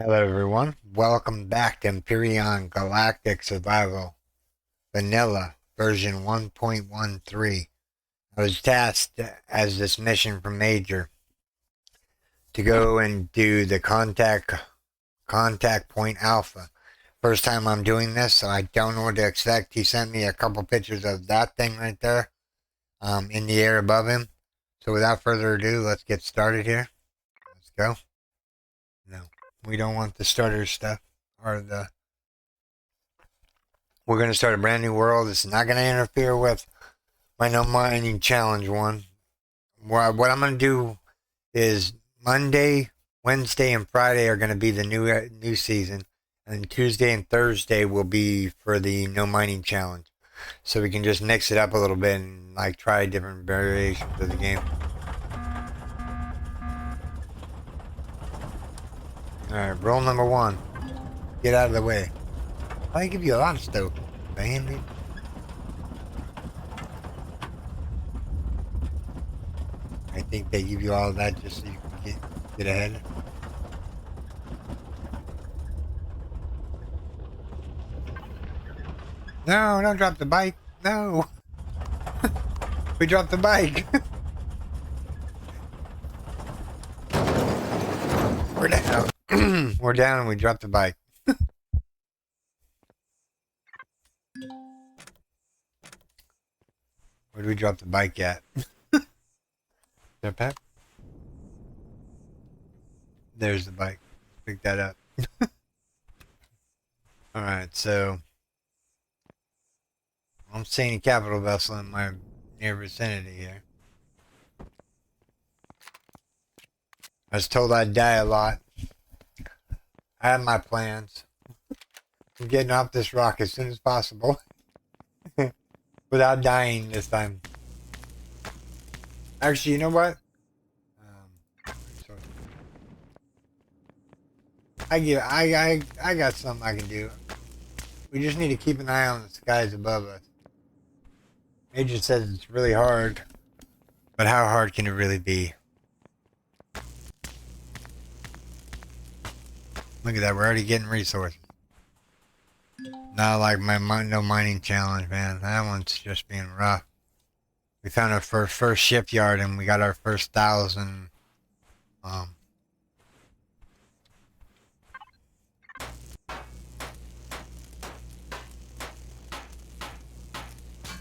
Hello everyone, welcome back to Empyrion Galactic Survival Vanilla version 1.13. I was tasked as this mission from Major to go and do the contact point alpha. First time I'm doing this, so I don't know what to expect. He sent me a couple pictures of that thing right there in the air above him. So without further ado, let's get started here. Let's go. No, we don't want the starter stuff or the We're going to start a brand new world. It's not going to interfere with my no mining challenge one. What I'm going to do is Monday, Wednesday, and Friday are going to be the new season, and Tuesday and Thursday will be for the no mining challenge. So we can just mix it up a little bit and like try different variations of the game. All right, rule number 1: get out of the way. I give you a lot of stuff, man. I think they give you all that just so you can get ahead. No, don't drop the bike. No. We dropped the bike. We're down. We're down and we dropped the bike. Where do we drop the bike at? There, Pep? There's the bike. Pick that up. Alright, so I don't see any capital vessel in my near vicinity here. I was told I'd die a lot. I have my plans. I'm getting off this rock as soon as possible. Without dying this time. Actually, you know what? I got something I can do. We just need to keep an eye on the skies above us. Agent says it's really hard, but how hard can it really be? Look at that, we're already getting resources. Not like my no mining challenge, man. That one's just being rough. We found our first shipyard and we got our first 1,000.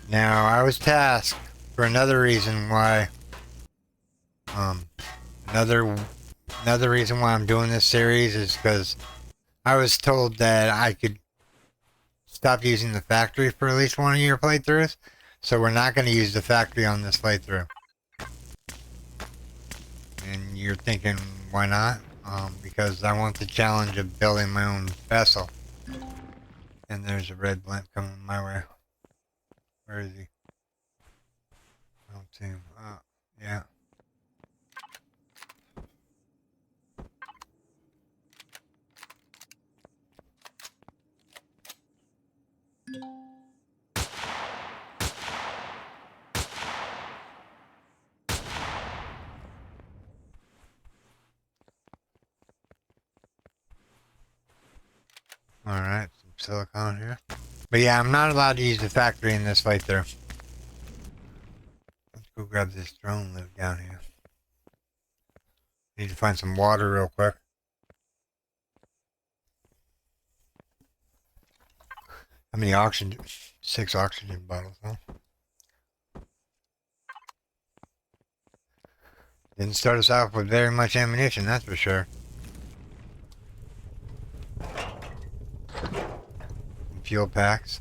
Now I was tasked for another reason why. Another reason why I'm doing this series is because I was told that I could stop using the factory for at least one of your playthroughs. So we're not going to use the factory on this playthrough. And you're thinking, why not? Because I want the challenge of building my own vessel. And there's a red blimp coming my way. Where is he? I don't see him. Yeah. Alright, some silicon here. But yeah, I'm not allowed to use the factory in this playthrough. Let's go grab this drone live down here. Need to find some water real quick. How many oxygen? 6 oxygen bottles, huh? Didn't start us off with very much ammunition, that's for sure. Fuel packs.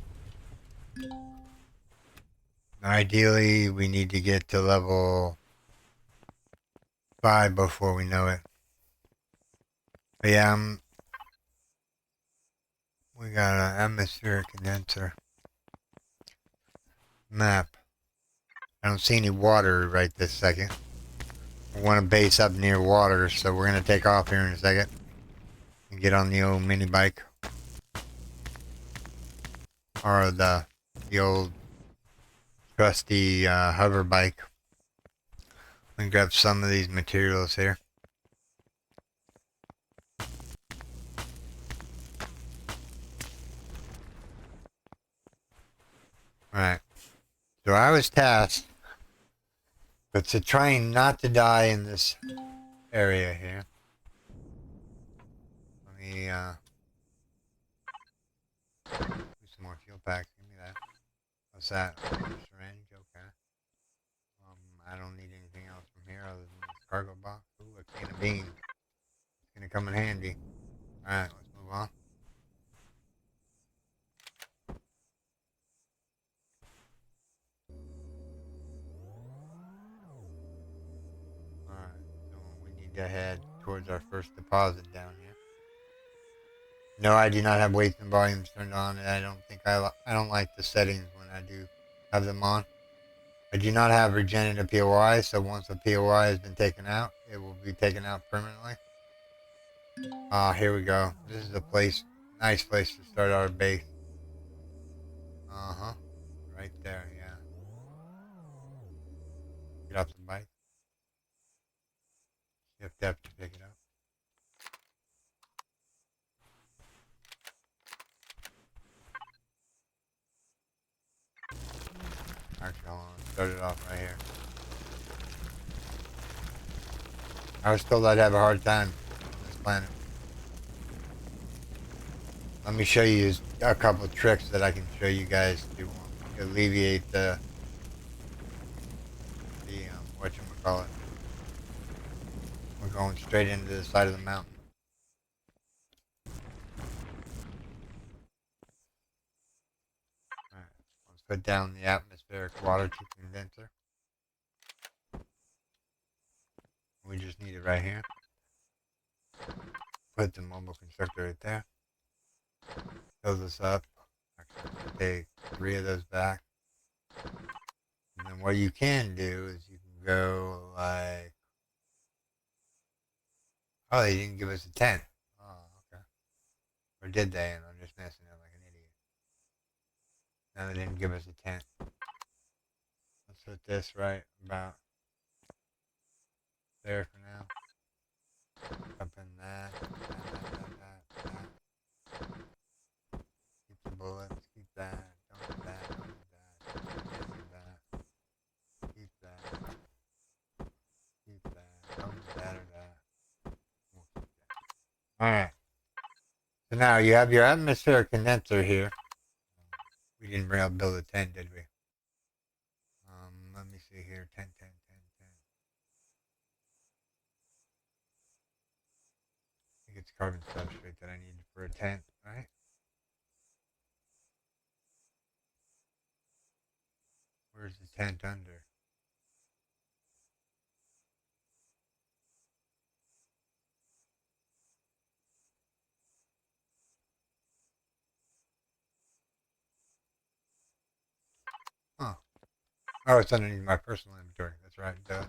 Ideally, we need to get to level 5 before we know it. But yeah, we got an atmospheric condenser. Map. I don't see any water right this second. We want to base up near water, so we're going to take off here in a second. And get on the old mini bike. Or the old trusty hover bike. And grab some of these materials here. Alright. So I was tasked but to trying not to die in this area here. Let me do some more fuel packs. Give me that. What's that? Syringe, okay. I don't need anything else from here other than this cargo box. Ooh, a can of beans. It's gonna come in handy. Alright, let's move on. Alright, so we need to head towards our first deposit down here. No, I do not have weights and volumes turned on, and I don't think I don't like the settings when I do have them on. I do not have regenerative POI, so once a POI has been taken out, it will be taken out permanently. Here we go. This is a place, nice place to start our base. Uh-huh. Right there, yeah. Get off the bike. You have to pick it up. Actually, hold on. Start it off right here. I was told I'd have a hard time on this planet. Let me show you a couple of tricks that I can show you guys to alleviate the whatchamacallit. We're going straight into the side of the mountain. Alright, let's put down the atmospheric water condenser. We just need it right here. Put the mobile constructor right there. Fill this up. Actually, take 3 of those back. And then what you can do is you can go like... Oh, they didn't give us a tent. Oh, okay. Or did they? And I'm just messing up like an idiot. No, they didn't give us a tent. Let's put this right about there for now. Up in that. Keep the bullets. Keep that. Don't do that. Don't do that. Keep that. Keep that. Don't do that or that. We'll keep that. Alright. So now you have your atmospheric condenser here. We didn't build a tent, did we? Let me see here. 10, 10, 10, 10. I think it's carbon substrate that I need for a tent, right? Where's the tent under? Huh. Oh, it's underneath my personal inventory. That's right. Duh.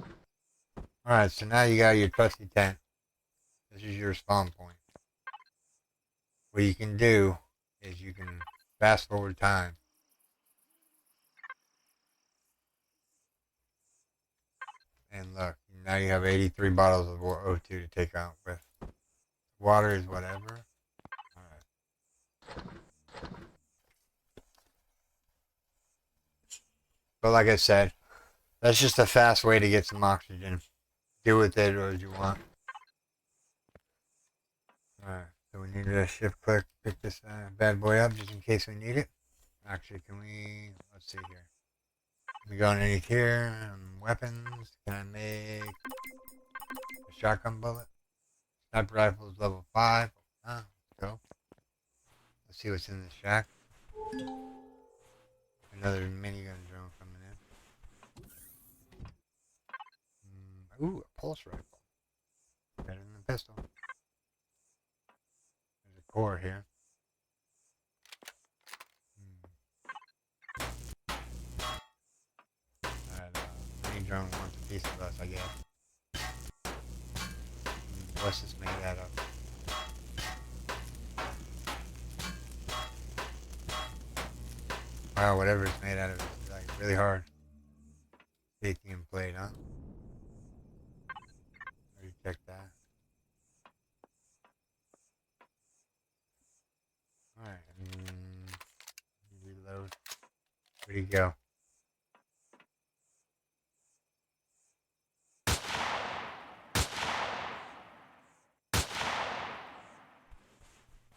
Alright, so now you got your trusty tent. This is your spawn point. What you can do is you can fast forward time. And look, now you have 83 bottles of O2 to take out with. Water is whatever. Alright. But like I said, that's just a fast way to get some oxygen. Do with it as you want. Alright, so we need to shift click, pick this bad boy up just in case we need it. Actually, can we, let's see here. We go underneath here, weapons. Can I make a shotgun bullet? Sniper rifle is level 5. Let's go. Let's see what's in this shack. Another minigun drone coming in. Ooh, a pulse rifle. Better than the pistol. There's a core here. That mini drone wants a piece of us, I guess. What's this made out of? Wow, whatever it's made out of is like really hard. Lithium plate, huh? Already checked that. Alright, reload. What do you go.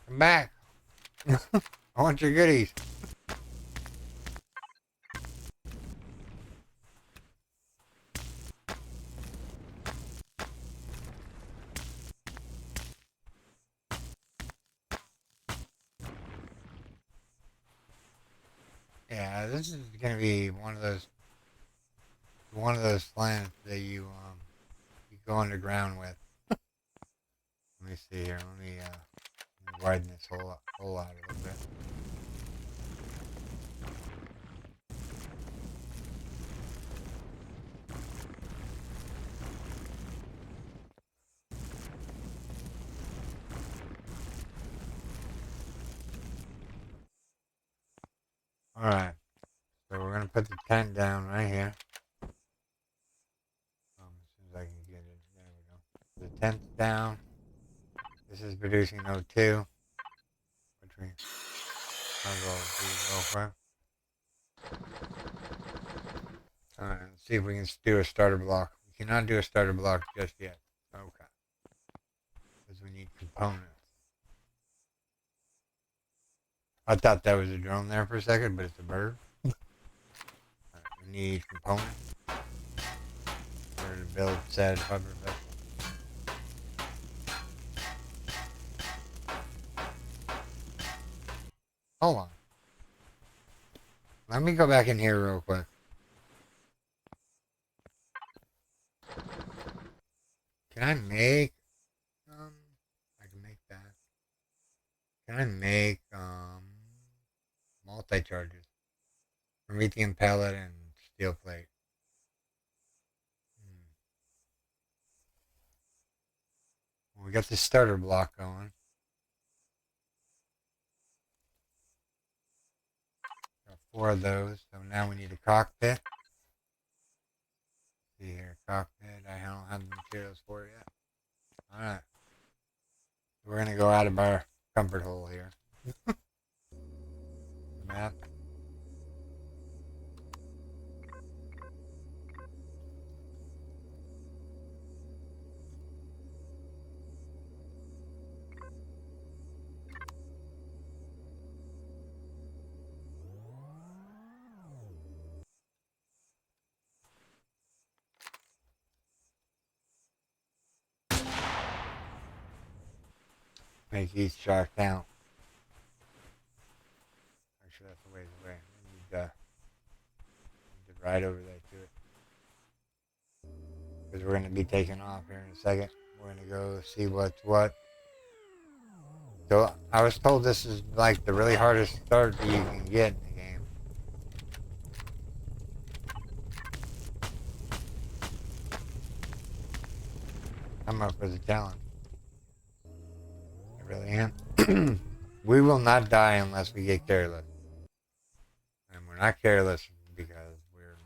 Come back. I want your goodies. Yeah, this is gonna be one of those planets that you go underground with. Let me see here. Let me widen this hole out a little bit. All right. So we're gonna put the tent down right here. As soon as I can get it, there we go. The tent's down. This is producing O2, which we might as well do real quick. Alright, let's see if we can do a starter block. We cannot do a starter block just yet. Okay. Because we need components. I thought that was a drone there for a second, but it's a bird. Right, we need components. Where to build said hover vessel. Hold on. Let me go back in here real quick. Can I make I can make that. Can I make multi-charges? Promethean pellet and steel plate. Well, we got the starter block going. Got 4 of those. So now we need a cockpit. See here, cockpit. I don't have the materials for it yet. Alright. We're going to go out of our comfort hole here. Map. Make each shark count. Actually, that's a ways away. We need to ride over there to it. Because we're going to be taking off here in a second. We're going to go see what's what. So, I was told this is like the really hardest start that you can get in the game. I'm up for the challenge. I really am. We will not die unless we get careless. And we're not careless because we're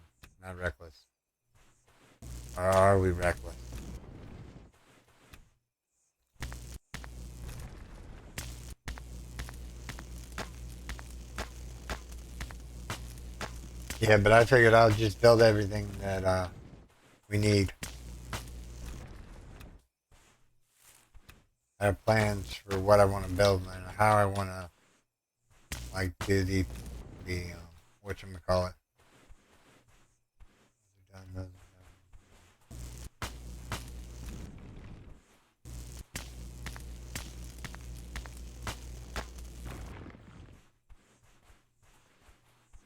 not reckless. Or are we reckless? Yeah, but I figured I'll just build everything that we need. I have plans for what I want to build and how I want to like do the whatchamacallit.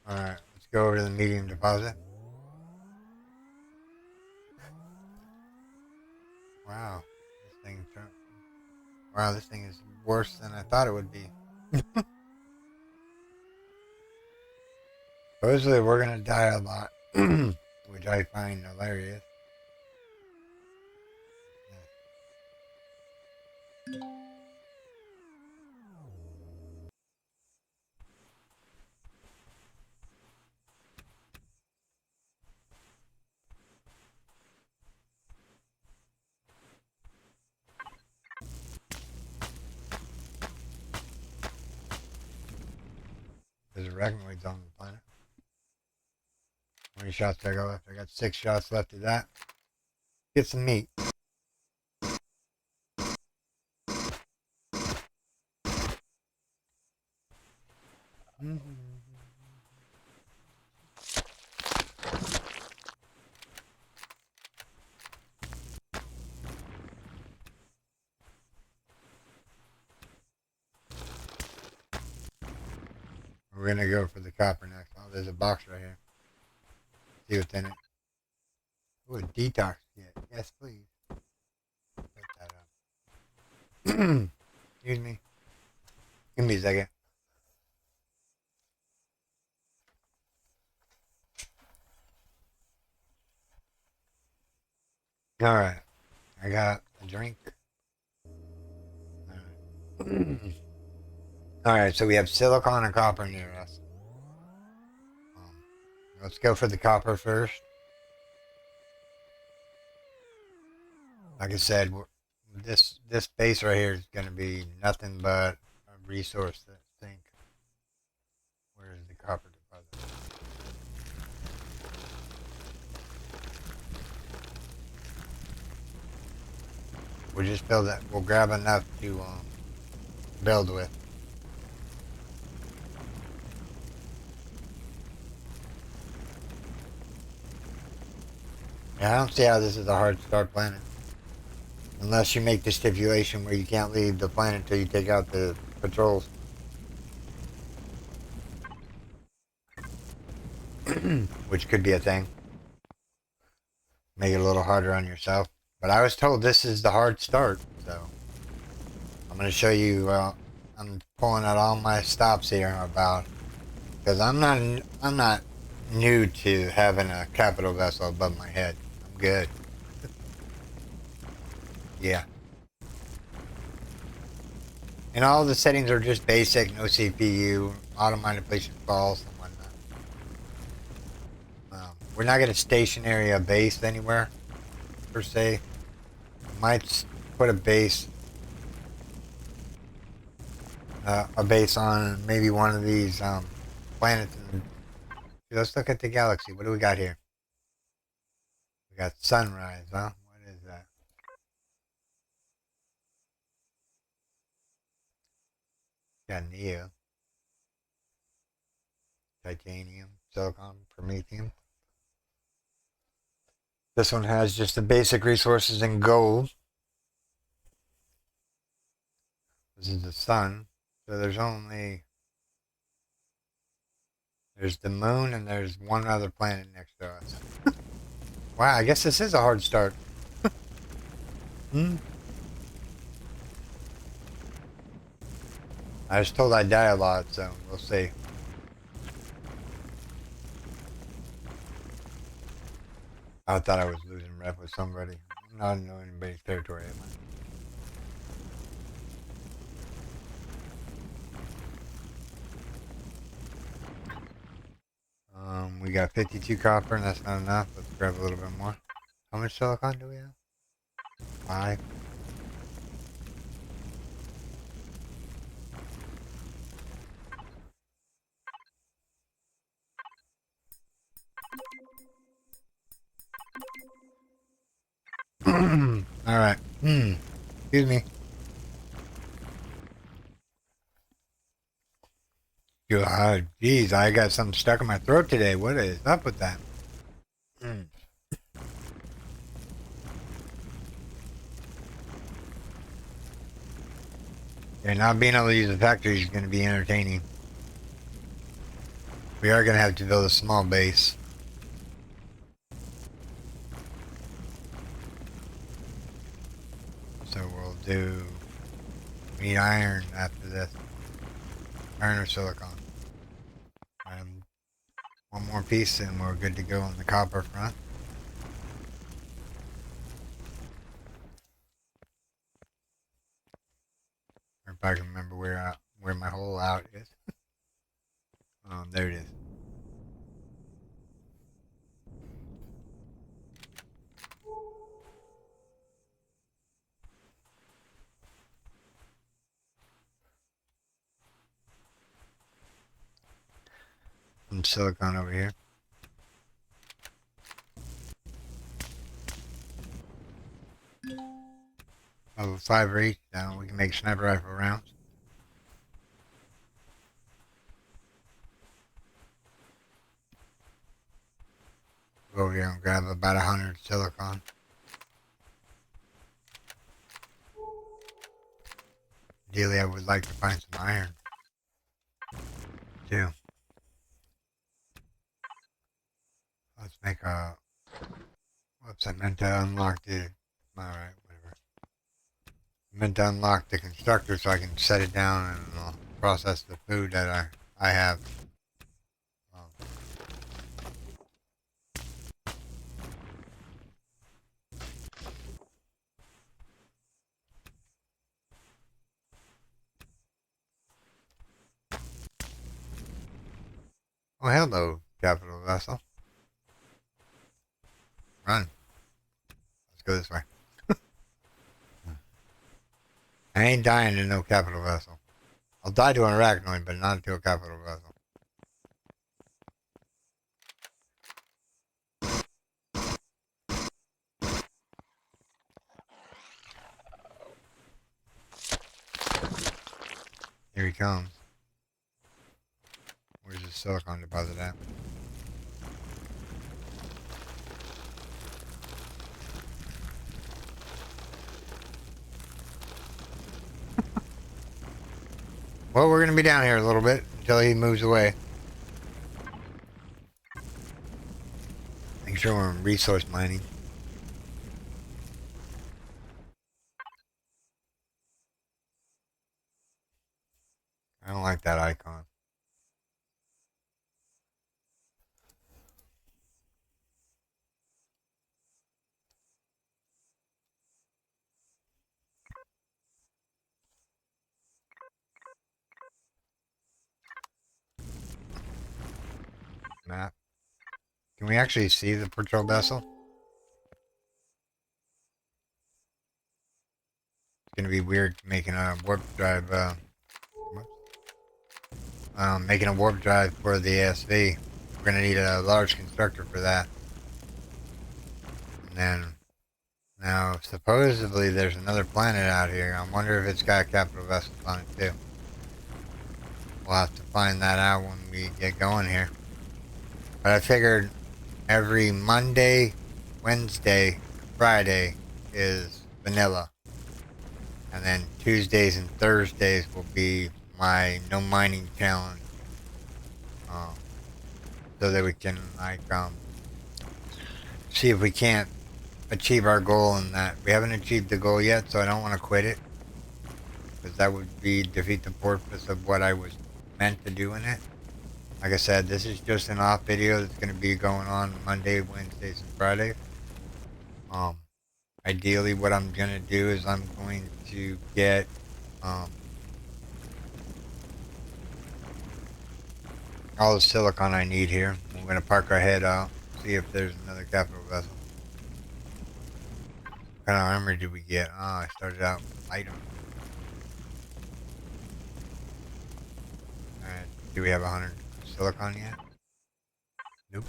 Alright, let's go over to the medium deposit. Wow, this thing is worse than I thought it would be. Supposedly we're gonna die a lot, which I find hilarious. There's arachnoids on the planet. many shots I got left? I got 6 shots left of that. Get some meat. We're gonna go for the copper next. Oh, there's a box right here. See what's in it. Ooh, a detox kit. Yes, please. Put that up. Excuse me. Give me a second. Alright. I got a drink. Alright. Alright, so we have silicon and copper near us. Let's go for the copper first. Like I said, this base right here is going to be nothing but a resource that sink. Where's the copper deposit? We'll just build that. We'll grab enough to build with. Yeah, I don't see how this is a hard start planet. Unless you make the stipulation where you can't leave the planet until you take out the patrols. Which could be a thing. Make it a little harder on yourself. But I was told this is the hard start, so I'm going to show you. I'm pulling out all my stops here about because I'm not new to having a capital vessel above my head. I'm good. Yeah. And all the settings are just basic, no CPU, auto manipulation false and whatnot. We're not going to stationary a base anywhere, per se. Might put a base on maybe one of these planets. Let's look at the galaxy. What do we got here? We got sunrise, huh? What is that? Got Neo, titanium, silicon, promethium. This one has just the basic resources in gold. This is the sun. So there's the moon and there's one other planet next to us. Wow, I guess this is a hard start. I was told I die a lot, so we'll see. I thought I was losing rep with somebody. I'm not in anybody's territory, am I? We got 52 copper, and that's not enough. Let's grab a little bit more. How much silicon do we have? 5. Alright. Excuse me. God, geez, I got something stuck in my throat today. What is up with that? Yeah, not being able to use the factory is going to be entertaining. We are going to have to build a small base. So we'll do... We need iron after this. Iron or silicon. One more piece and we're good to go on the copper front. If I can remember where my hole out is. There it is. Some silicon over here. Level 5 reach. Now we can make sniper rifle rounds. Go over here and grab about 100 silicon. Ideally, I would like to find some iron, too. Let's make a... Whoops, I meant to unlock the... Alright, whatever. I meant to unlock the constructor so I can set it down and process the food that I have. Oh, hello, capital vessel. Run. Let's go this way. I ain't dying to no capital vessel. I'll die to an arachnoid, but not to a capital vessel. Here he comes. Where's the silicon deposit at? Well, we're going to be down here a little bit until he moves away. Make sure we're resource mining. I don't like that icon. Map. Can we actually see the patrol vessel? It's going to be weird making a warp drive. Making a warp drive for the ASV. We're going to need a large constructor for that. And then, now, supposedly there's another planet out here. I wonder if it's got capital vessels on it too. We'll have to find that out when we get going here. But I figured every Monday, Wednesday, Friday is vanilla. And then Tuesdays and Thursdays will be my no mining challenge. So that we can see if we can't achieve our goal in that. We haven't achieved the goal yet, so I don't want to quit it. Because that would be defeat the purpose of what I was meant to do in it. Like I said, this is just an off video that's going to be going on Monday, Wednesdays, and Fridays. Ideally, what I'm going to do is I'm going to get all the silicon I need here. We're going to park our head out, see if there's another capital vessel. What kind of armor did we get? I started out with item. Do we have 100 silicon yet? Nope.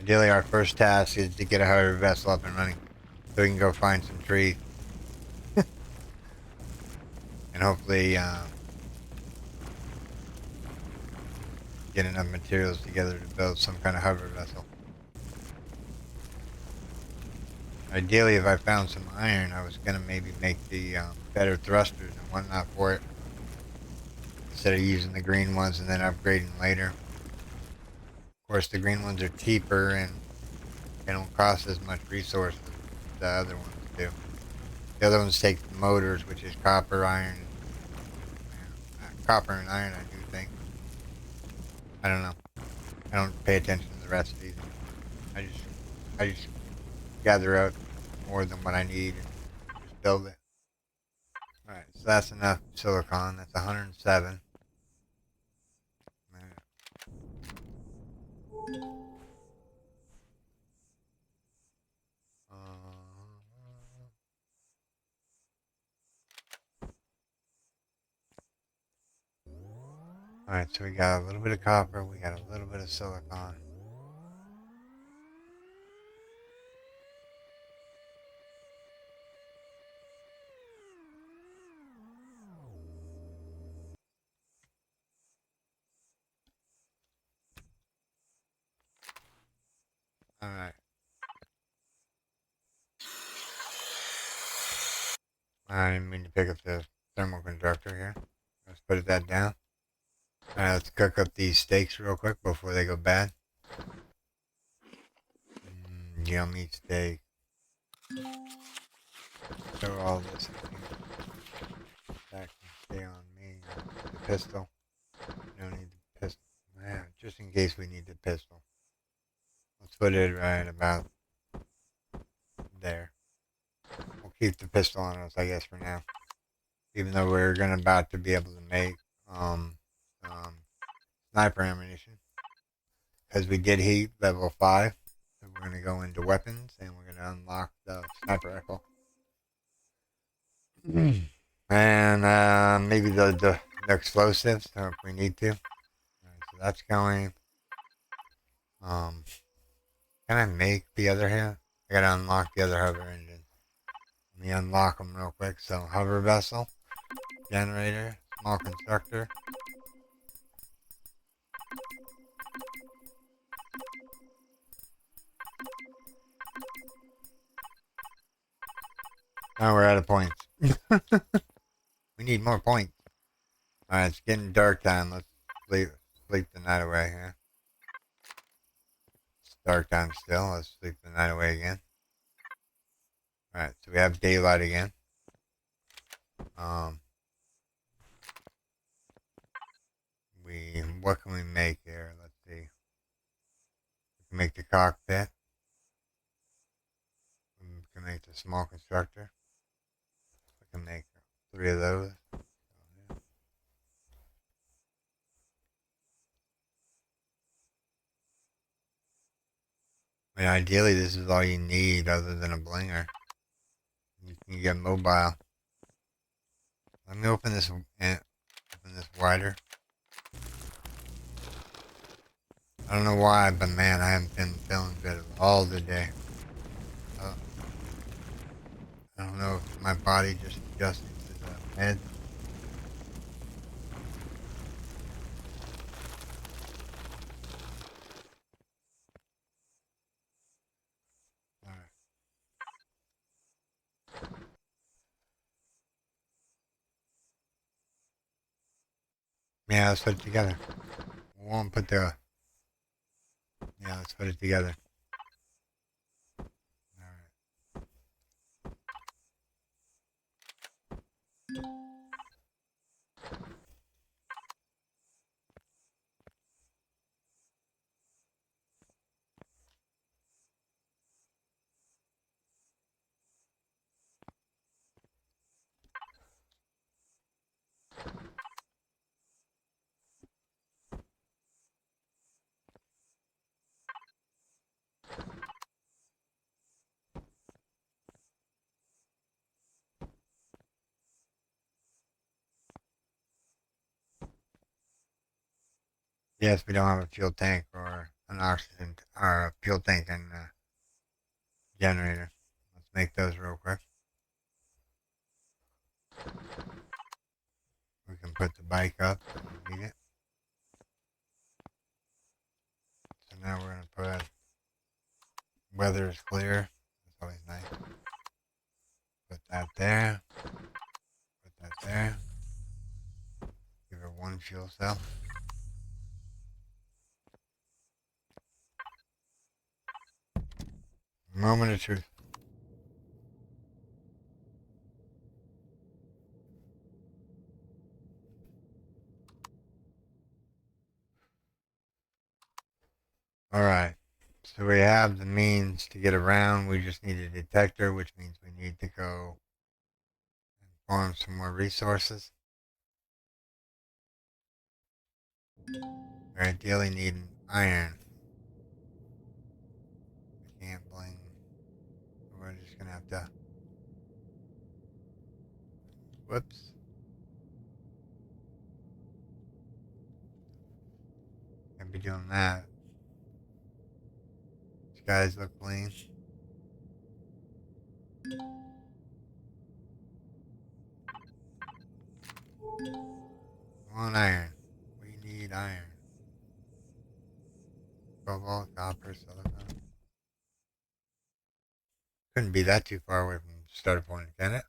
Ideally, our first task is to get a harbor vessel up and running so we can go find some trees. And hopefully get enough materials together to build some kind of hover vessel. Ideally, if I found some iron, I was going to maybe make the better thrusters and whatnot for it, instead of using the green ones and then upgrading later. Of course, the green ones are cheaper and they don't cost as much resources as the other ones do. The other ones take motors, which is copper, iron, copper and iron, I do think. I don't know. I don't pay attention to the recipes. I just gather out more than what I need and just build it. Alright, so that's enough silicon. That's 107. Alright, so we got a little bit of copper, we got a little bit of silicon. Alright. I didn't mean to pick up the thermal conductor here. Let's put that down. Alright, let's cook up these steaks real quick before they go bad. Yummy steak. Throw all this in here. That can stay on me. The pistol. We don't need the pistol. Yeah, just in case we need the pistol. Let's put it right about there. We'll keep the pistol on us, I guess, for now. Even though we're about to be able to make um, sniper ammunition. Because we did heat level 5. So we're going to go into weapons and we're going to unlock the sniper rifle. And maybe the explosives if we need to. Alright, so that's going. Can I make the other here? I gotta unlock the other hover engine. Let me unlock them real quick. So hover vessel, generator, small constructor. Now we're out of points. We need more points. Alright, it's getting dark time. Let's sleep the night away here. It's dark time still. Let's sleep the night away again. Alright, so we have daylight again. What can we make here? Let's see. We can make the cockpit. We can make the small constructor. We can make 3 of those. I mean, ideally, this is all you need other than a blinger. You can get mobile. Let me open this wider. I don't know why, but man, I haven't been feeling good all the day. I don't know if my body just adjusting to the meds. Alright. Yeah, let's put it together. We won't put the... Yeah, let's put it together. Alright. Yes, we don't have a fuel tank or an oxygen or a fuel tank and a generator. Let's make those real quick. We can put the bike up if we need it. So now we're gonna put weather is clear. That's always nice. Put that there. Put that there. Give her 1 fuel cell. Moment of truth. Alright. So we have the means to get around. We just need a detector, which means we need to go and farm some more resources. We ideally need an iron. We can't bling. We're just gonna have to... Whoops. doing that. These guys look clean. Come on, iron. We need iron. Cobalt, copper, silicon. Couldn't be that too far away from the starter point, can it?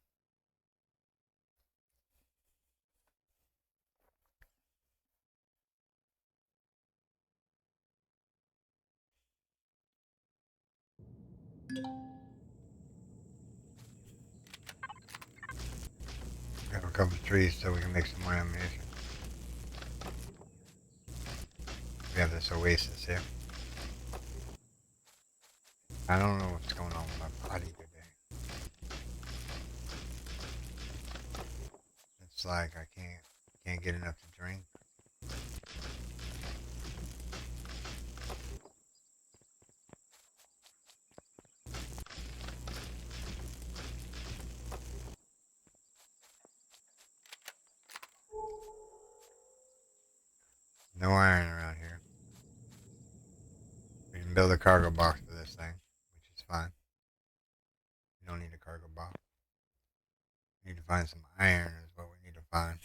Grab a couple of trees so we can make some more ammunition. We have this oasis here. I don't know what's going on with my body today. It's like I can't get enough to drink. No iron around here. We can build a cargo box for this thing, which is fine. We don't need a cargo box. We need to find some iron is what we need to find.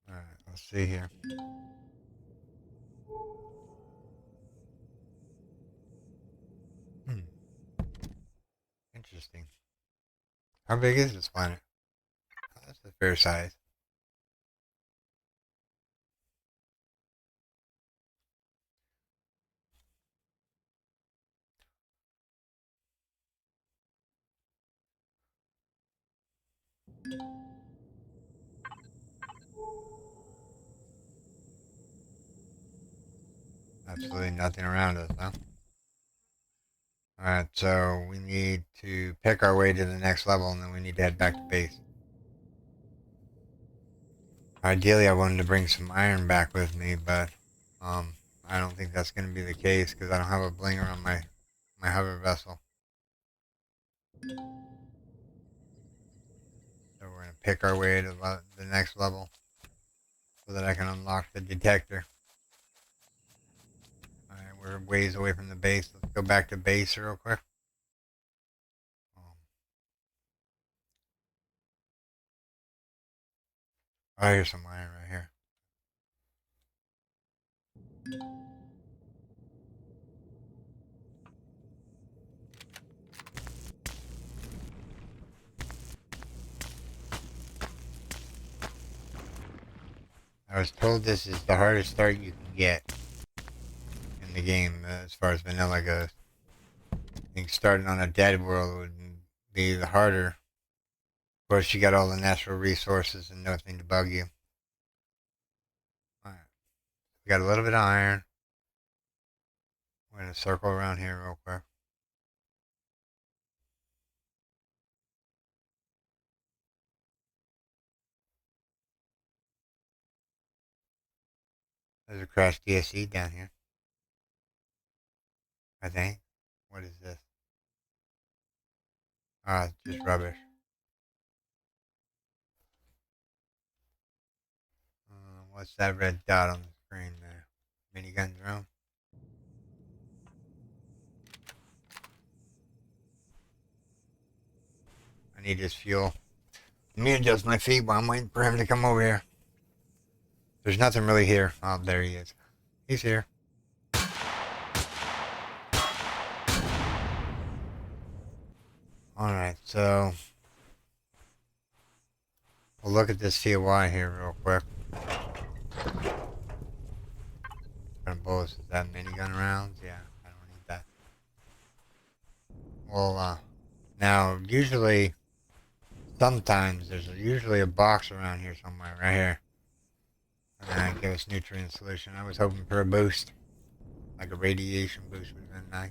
Alright, let's see here. Interesting. How big is this planet? Oh, that's a fair size. Absolutely nothing around us, huh? Alright, so we need to pick our way to the next level and then we need to head back to base. Ideally, I wanted to bring some iron back with me, but I don't think that's going to be the case because I don't have a blinger on my hover vessel. So we're going to pick our way to the next level so that I can unlock the detector. Alright, we're ways away from the base. Let's go back to base real quick. Oh, here's some iron right here. I was told this is the hardest start you can get in the game as far as vanilla goes. I think starting on a dead world would be the harder. Of course, you got all the natural resources and nothing to bug you. Alright, we got a little bit of iron. We're going to circle around here real quick. There's a crashed DSE down here, I think. What is this? Ah, it's just rubbish. What's that red dot on the screen there? Minigun drone? I need his fuel. Let me adjust my feet while I'm waiting for him to come over here. There's nothing really here. Oh, there he is. He's here. Alright, so we'll look at this TOI here real quick. Bullets, is that minigun rounds? Yeah, I don't need that. Well, now, sometimes, there's usually a box around here somewhere, right here. And give us nutrient solution. I was hoping for a boost. Like a radiation boost would have been nice.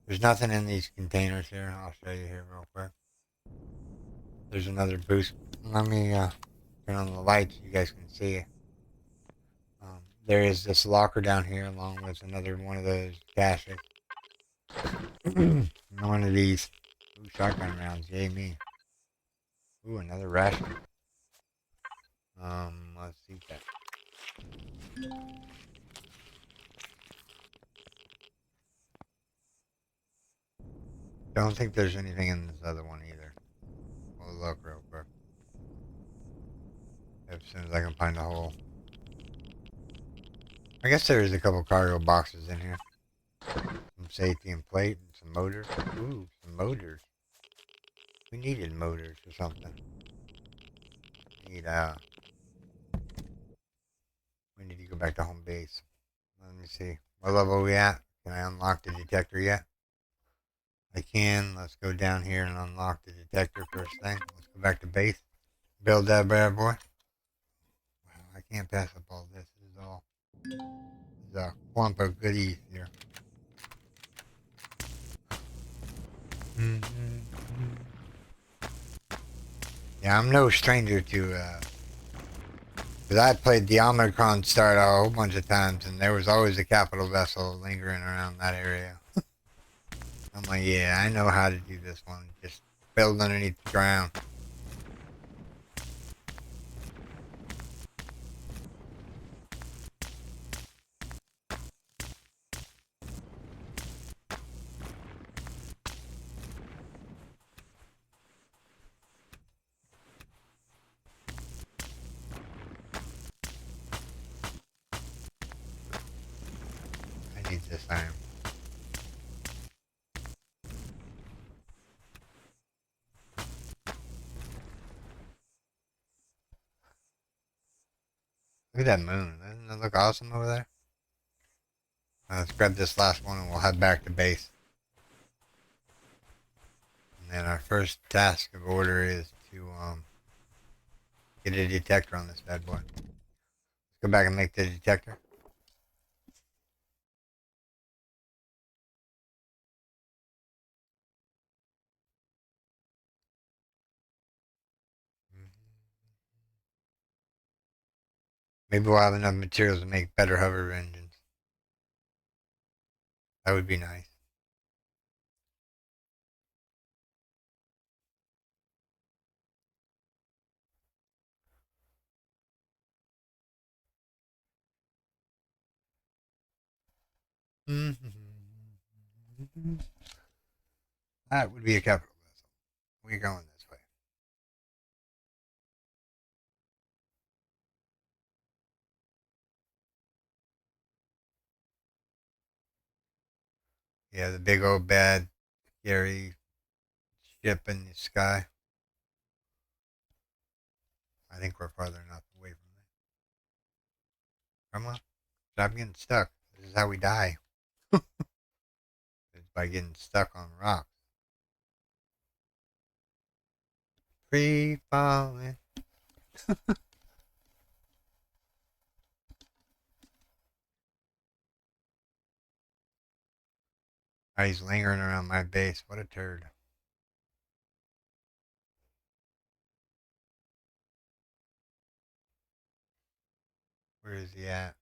There's nothing in these containers here. I'll show you here real quick. There's another boost. Let me turn on the lights so you guys can see it. there is this locker down here along with another one of those caches. One of these. Ooh, shotgun rounds. Yay me. Ooh, another ration. Let's see that. Don't think there's anything in this other one either. We'll look real quick. As soon as I can find a hole. I guess there is a couple cargo boxes in here. Some safety and plate and some motors. Ooh, some motors. We needed motors or something. We need to go back to home base. Let me see. What level are we at? Can I unlock the detector yet? I can. Let's go down here and unlock the detector first thing. Let's go back to base. Build that bad boy. Wow, I can't pass up all this. This is a clump of goodies here. Yeah, I'm no stranger to, because I played the Omicron Star a whole bunch of times, and there was always a capital vessel lingering around that area. I'm like, yeah, I know how to do this one. Just build underneath the ground. I need this iron. Look at that moon. Doesn't it look awesome over there? Let's grab this last one and we'll head back to base. And then our first task of order is to get a detector on this bad boy. Let's go back and make the detector. Maybe we'll have enough materials to make better hover engines. That would be nice. That would be a capital vessel. We're going this way. Yeah, the big old bad, scary ship in the sky. I think we're farther enough away from it. Come on. Stop getting stuck. This is how we die. It's by getting stuck on rocks. Free falling. Oh, he's lingering around my base. What a turd. Where is he at?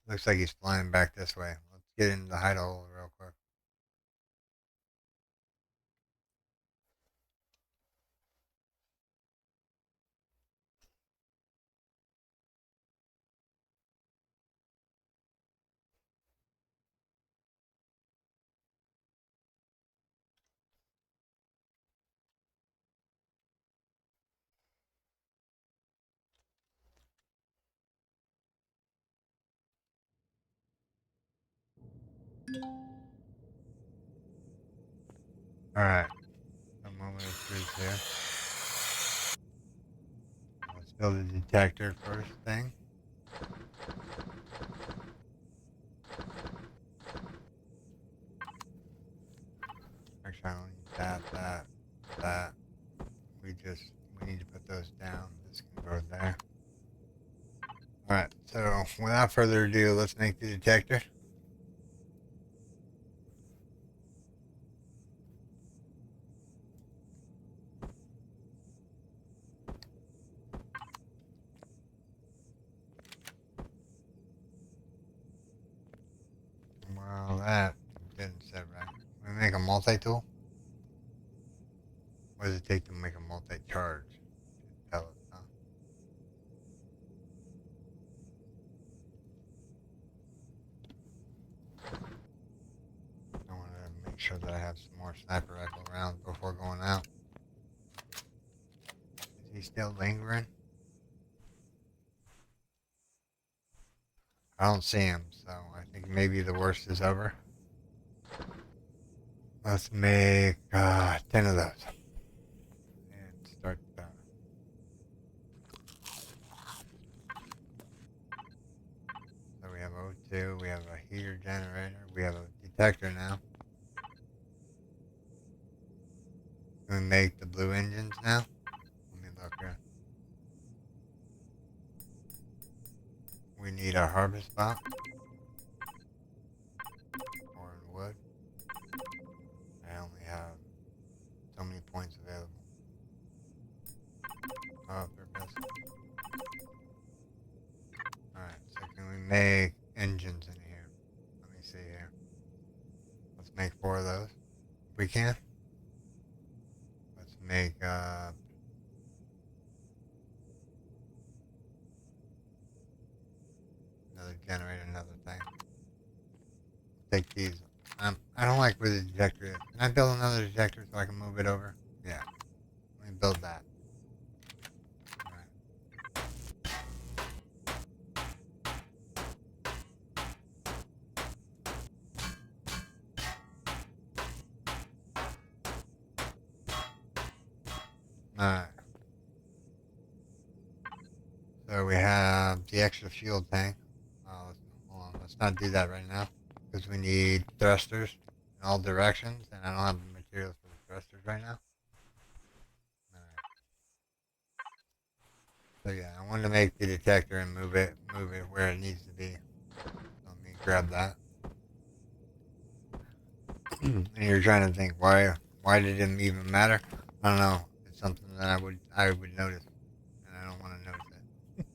Looks like he's flying back this way. Let's get into the hideout real quick. Alright. A moment of truth here. Let's build a detector first thing. Actually, I don't need that. We need to put those down. This can go there. Alright, so without further ado, let's make the detector. multi-tool? What does it take to make a multi-charge? Tell us, huh? I want to make sure that I have some more sniper rifle rounds before going out. Is he still lingering? I don't see him, so I think maybe the worst is over. Let's make 10 of those. And start So we have O2, we have a heater generator, we have a detector now. Can we make the blue engines now? Let me look here. We need a harvest box. Or in wood. I only have so many points available. Oh, they're best. Alright, so can we make engines in here? Let me see here. Let's make 4 of those. We can. Let's make another generator, another thing. Take these. I don't like where the detector is. Can I build another detector so I can move it over? Yeah. Let me build that. Alright. So we have the extra fuel tank. Hold on, let's not do that right now. Because we need thrusters in all directions, and I don't have the materials for the thrusters right now. Alright. So yeah, I wanted to make the detector and move it where it needs to be. Let me grab that. And you're trying to think why did it even matter? I don't know. It's something that I would notice, and I don't want to notice it.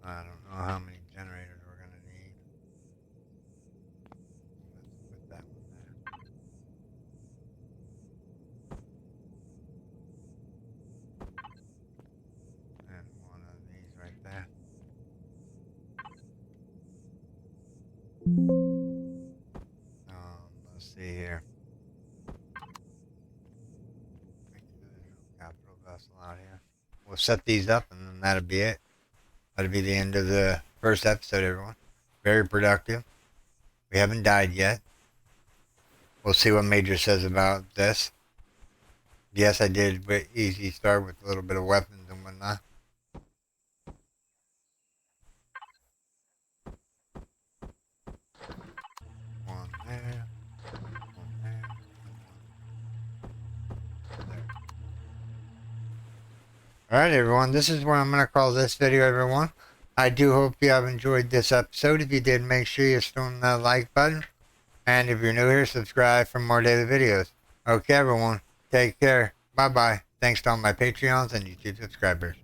I don't know how many generators we're gonna need. Let's put that one there. And one of these right there. Let's see here. Make sure there's no capital vessel out here. We'll set these up, and then that'll be it. That'll be the end of the first episode, everyone. Very productive. We haven't died yet. We'll see what Major says about this. Yes, I did easy start with a little bit of weapons and whatnot. One there. One there. And one there. Alright, everyone. This is where I'm going to call this video, everyone. I do hope you have enjoyed this episode. If you did, make sure you slam that like button. And if you're new here, subscribe for more daily videos. Okay, everyone. Take care. Bye-bye. Thanks to all my Patreons and YouTube subscribers.